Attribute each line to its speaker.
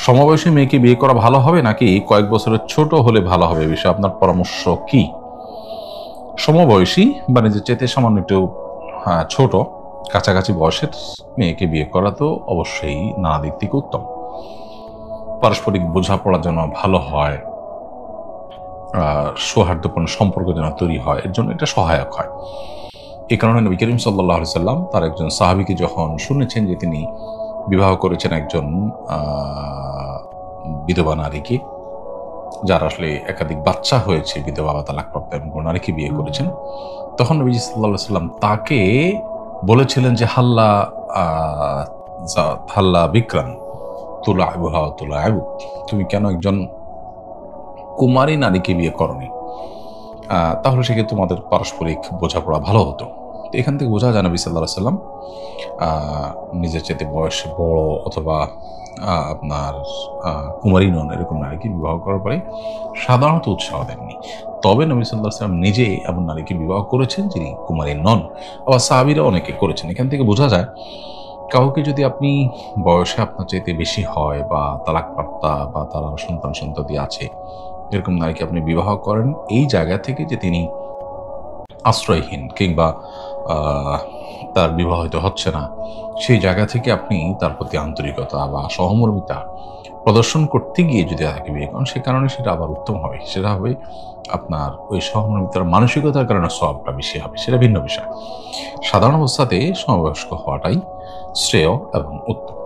Speaker 1: সমবয়সী মেয়েকে বিয়ে করা ভালো হবে নাকি কয়েক বছরের ছোট হলে ভালো হবে, বিষয়ে আপনার পরামর্শ কি? সমবয়সী বা নিজের চাইতে সামান্য একটু ছোট কাছাকাছি বয়সের মেয়েকে বিয়ে করা তো অবশ্যই নানা দিক থেকে উত্তম। পারস্পরিক বোঝাপড়ার জন্য ভালো হয়, সৌহার্দ্যপূর্ণ সম্পর্ক যেন তৈরি হয়, এর জন্য এটা সহায়ক হয়। এই কারণে নবী করিম সাল্লাল্লাহু আলাইহি সাল্লাম তার একজন সাহাবীকে যখন শুনেছেন যে তিনি বিবাহ করেছেন একজন বিধবা নারীকে, যার আসলে একাধিক বাচ্চা হয়েছে, বিধবা বা তালাকপ্রাপ্ত এবং নারীকে বিয়ে করেছেন, তখন নবীজি সাল্লাল্লাহু আলাইহি সাল্লাম তাকে বলেছিলেন যে হাল্লা বিক্রাম তুলাইবুহা তুলাইবু, তুমি কেন একজন কুমারী নারীকে বিয়ে করনি? তাহলে সেক্ষেত্রে তোমাদের পারস্পরিক বোঝাপড়া ভালো হতো। তো এখান থেকে বোঝা যায় নবী সাল্লাল্লাহু আলাইহি সাল্লাম নিজের চাইতে বয়সে বড় অথবা আপনার কুমারী নন এরকম নারীকে বিবাহ করার পরে সাধারণত উৎসাহ দেননি। তবে নবী সাল্লাল্লাহু আলাইহি সাল্লাম নিজে এমন নারীকে বিবাহ করেছেন যিনি কুমারী নন, আবার সাহাবীরা অনেকে করেছেন। এখান থেকে বোঝা যায় কাউকে যদি আপনি বয়সে আপনার চাইতে বেশি হয় বা তালাকপ্রাপ্তা বা তার সন্তান সন্ততি আছে এরকম নারীকে আপনি বিবাহ করেন, এই জায়গা থেকে যে তিনি আশ্রয়হীন কিংবা তার বিবাহ হয়তো হচ্ছে না, সেই জায়গা থেকে আপনি তার প্রতি আন্তরিকতা বা সহমর্মিতা প্রদর্শন করতে গিয়ে যদি তাকে বিয়ে করেন, সে কারণে সেটা আবার উত্তম হবে। সেটা হবে আপনার ওই সহমর্মিতার মানসিকতার কারণে সওয়াবটা বেশি হবে, সেটা ভিন্ন বিষয়। সাধারণ অবস্থাতে সমবয়স্ক হওয়াটাই শ্রেয় এবং উত্তম।